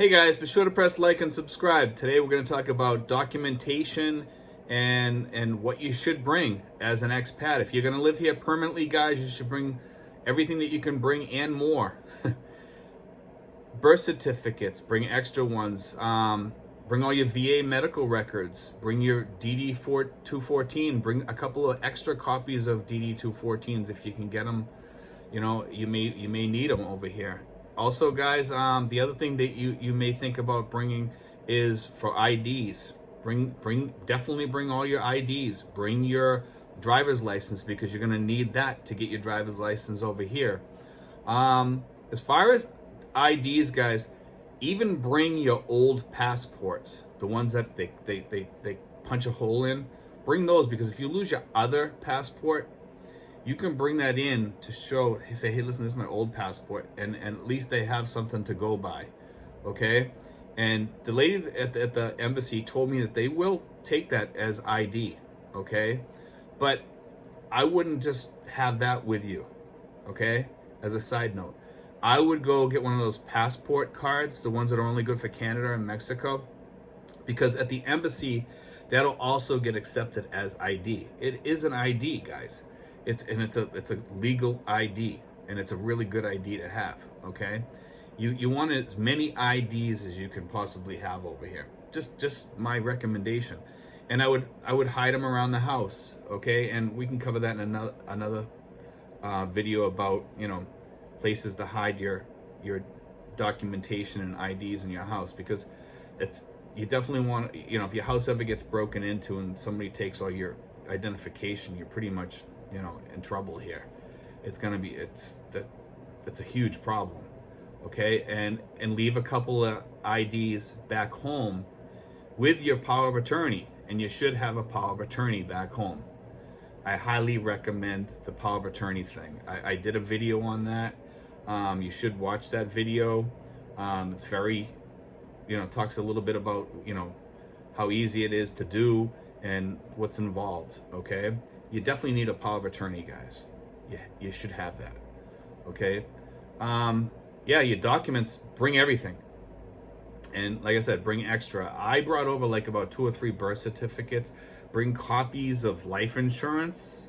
Hey guys, be sure to press like and subscribe. Today we're going to talk about documentation and what you should bring as an expat. If you're going to live here permanently, guys, you should bring everything that you can bring and more. Birth certificates, bring extra ones. Bring all your VA medical records. Bring your DD 214. Bring a couple of extra copies of DD 214s if you can get them. You know, you may need them over here. Also, guys, the other thing that you may think about bringing is for IDs. Definitely bring all your IDs. Bring your driver's license because you're going to need that to get your driver's license over here. As far as IDs, guys, even bring your old passports, the ones that they punch a hole in. Bring those, because if you lose your other passport, you can bring that in to show, say, hey, listen, this is my old passport, and at least they have something to go by, okay? And the lady at the embassy told me that they will take that as ID, okay? But I wouldn't just have that with you, okay? As a side note, I would go get one of those passport cards, the ones that are only good for Canada and Mexico, because at the embassy, that'll also get accepted as ID. It is an ID, guys. It's a legal ID, and it's a really good ID to have, okay? You want as many IDs as you can possibly have over here. Just my recommendation. And I would hide them around the house, okay? And we can cover that in another video about, you know, places to hide your documentation and IDs in your house, because you definitely want, you know, if your house ever gets broken into and somebody takes all your identification, you're pretty much, you know, in trouble here. It's a huge problem, okay? And leave a couple of IDs back home with your power of attorney, and you should have a power of attorney back home. I highly recommend the power of attorney thing. I did a video on that. You should watch that video. It's very, you know, talks a little bit about, you know, how easy it is to do and what's involved, okay? You definitely need a power of attorney, guys. Yeah, you should have that, okay? Yeah, your documents, bring everything. And like I said, bring extra. I brought over like about 2 or 3 birth certificates. Bring copies of life insurance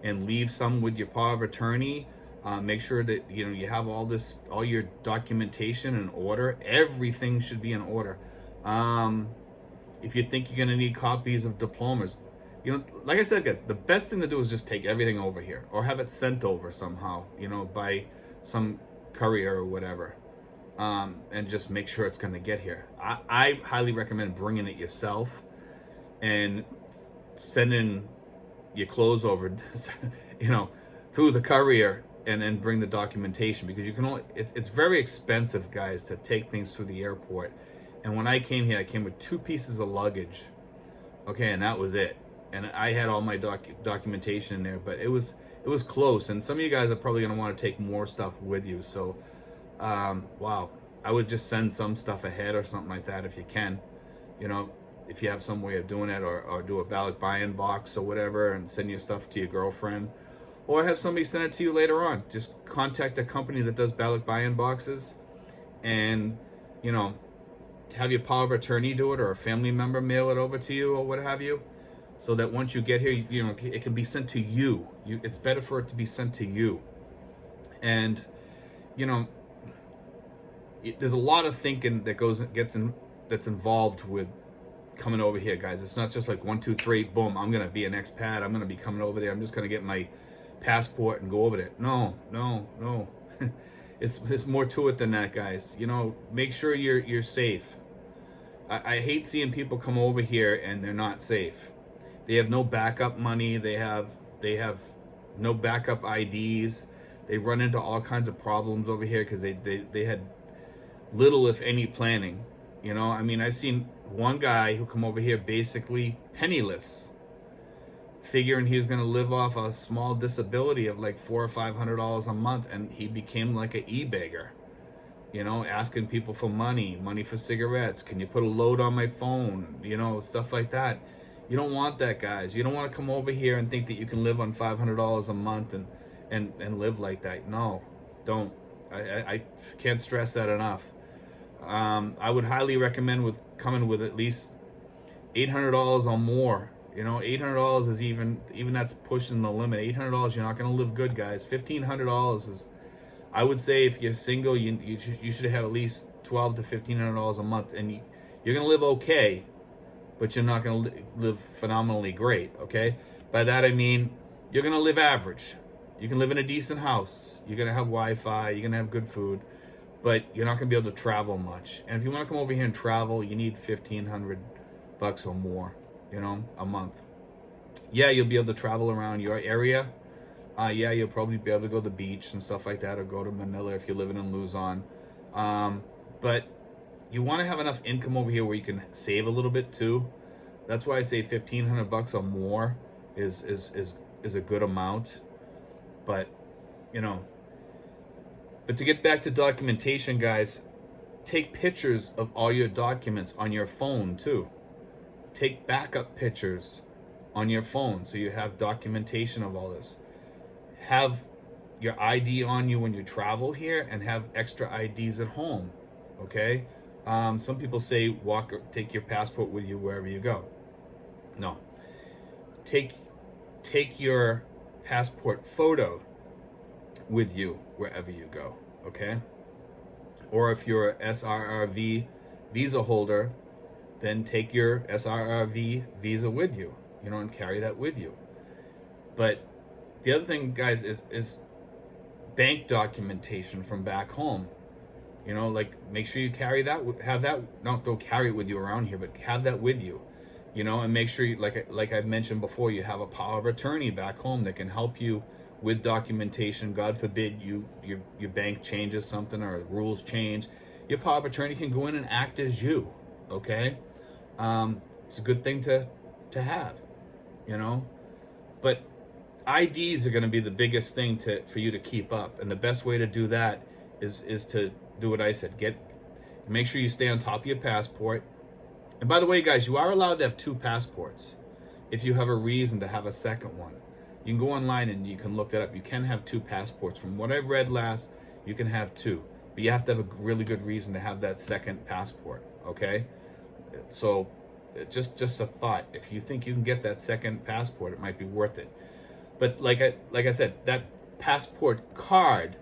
and leave some with your power of attorney. Make sure that, you know, you have all your documentation in order. Everything should be in order. If you think you're gonna need copies of diplomas, you know, like I said, guys, the best thing to do is just take everything over here, or have it sent over somehow, you know, by some courier or whatever, and just make sure it's gonna get here. I highly recommend bringing it yourself and sending your clothes over, you know, through the courier, and then bring the documentation, because you can only, it's very expensive, guys, to take things through the airport. And when I came here, I came with 2 pieces of luggage, okay, and that was it. And I had all my documentation in there, but it was close. And some of you guys are probably going to want to take more stuff with you. So, wow, I would just send some stuff ahead or something like that if you can. You know, if you have some way of doing it, or do a ballot buy-in box or whatever, and send your stuff to your girlfriend. Or have somebody send it to you later on. Just contact a company that does ballot buy-in boxes, and, you know, have your power of attorney do it, or a family member mail it over to you, or what have you, so that once you get here, you know, it can be sent to you. It's better for it to be sent to you. And, you know, there's a lot of thinking that that's involved with coming over here, guys. It's not just like 1, 2, 3, boom, I'm gonna be an expat, I'm gonna be coming over there, I'm just gonna get my passport and go over there. No. It's more to it than that, guys. You know, make sure you're safe. I hate seeing people come over here and they're not safe. They have no backup money. They have no backup IDs. They run into all kinds of problems over here because they had little, if any, planning. You know, I mean, I've seen one guy who come over here basically penniless, figuring he was going to live off a small disability of like $400 or $500 a month, and he became like an e-beggar, you know, asking people for money for cigarettes. Can you put a load on my phone? You know, stuff like that. You don't want that, guys. You don't want to come over here and think that you can live on $500 a month and live like that. No, don't. I can't stress that enough. I would highly recommend coming with at least $800 or more. You know, $800 is even that's pushing the limit. $800, you're not going to live good, guys. $1,500 is, I would say, if you're single, you should have at least $1,200 to $1,500 a month, and you're going to live okay, but you're not going to live phenomenally great. Okay, by that I mean you're going to live average. You can live in a decent house. You're going to have Wi-Fi. You're going to have good food, but you're not going to be able to travel much. And if you want to come over here and travel, you need $1,500 or more, you know, a month. Yeah, you'll be able to travel around your area. Yeah, you'll probably be able to go to the beach and stuff like that, or go to Manila if you're living in Luzon. But you want to have enough income over here where you can save a little bit too. That's why I say $1,500 or more is a good amount. But, you know, but to get back to documentation, guys, take pictures of all your documents on your phone too. Take backup pictures on your phone so you have documentation of all this. Have your ID on you when you travel here, and have extra IDs at home. Okay? Some people say take your passport with you wherever you go. No. Take your passport photo with you wherever you go. Okay? Or if you're a SRRV visa holder, then take your SRRV visa with you, you know, and carry that with you. But the other thing, guys, is bank documentation from back home. You know, like, make sure you carry that, have that, don't carry it with you around here, but have that with you, you know, and make sure you, like I've mentioned before, you have a power of attorney back home that can help you with documentation. God forbid your bank changes something or rules change. Your power of attorney can go in and act as you, okay? It's a good thing to have, you know. But IDs are going to be the biggest thing for you to keep up, and the best way to do that is to do what I said. Make sure you stay on top of your passport. And by the way, guys, you are allowed to have 2 passports if you have a reason to have a second one. You can go online and you can look that up. You can have 2 passports. From what I read last, you can have 2, but you have to have a really good reason to have that second passport. Okay, so just a thought. If you think you can get that second passport, it might be worth it. But like I said, that passport card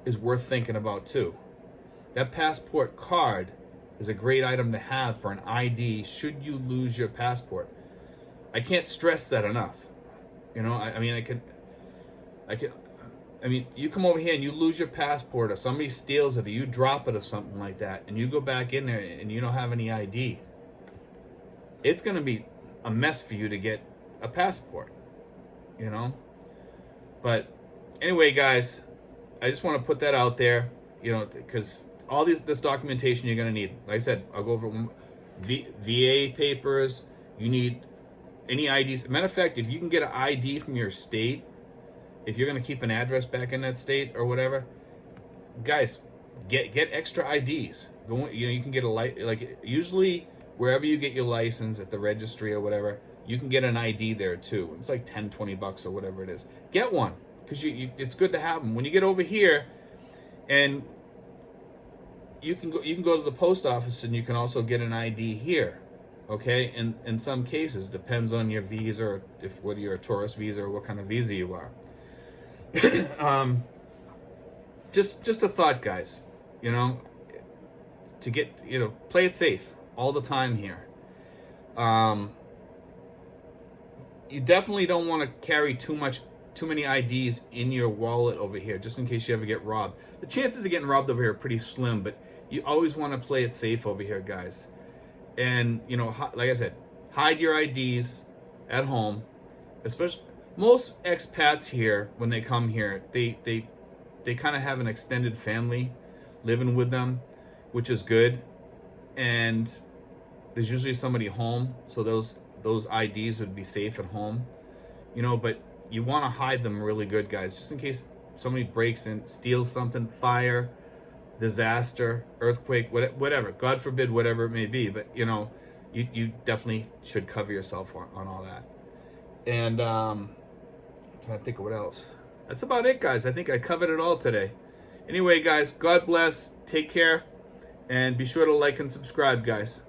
is worth thinking about too. That passport card is a great item to have for an ID should you lose your passport. I can't stress that enough. You know, I mean, you come over here and you lose your passport, or somebody steals it, or you drop it or something like that, and you go back in there and you don't have any ID. It's going to be a mess for you to get a passport, you know. But anyway, guys, I just want to put that out there, you know, because all this documentation you're going to need. Like I said, I'll go over VA papers. You need any IDs. Matter of fact, if you can get an ID from your state, if you're going to keep an address back in that state or whatever, guys, get extra IDs. You know, you can get like usually wherever you get your license at the registry or whatever, you can get an ID there too. It's like $10-20 or whatever it is. Get one, because it's good to have them. When you get over here, and you can go to the post office and you can also get an ID here. Okay, and in some cases, depends on your visa, or whether you're a tourist visa or what kind of visa you are. Just a thought, guys. You know, to get, you know, play it safe all the time here. You definitely don't want to carry too many IDs in your wallet over here, just in case you ever get robbed. The chances of getting robbed over here are pretty slim, but you always want to play it safe over here, guys. And, you know, like I said, hide your IDs at home. Especially most expats here, when they come here, they kind of have an extended family living with them, which is good. And there's usually somebody home, so those IDs would be safe at home, you know. But you want to hide them really good, guys, just in case somebody breaks in, steals something, fire, disaster, earthquake, whatever, God forbid, whatever it may be. But, you know, you definitely should cover yourself on all that. And I'm trying to think of what else. That's about it, guys. I think I covered it all today. Anyway, guys, God bless. Take care. And be sure to like and subscribe, guys.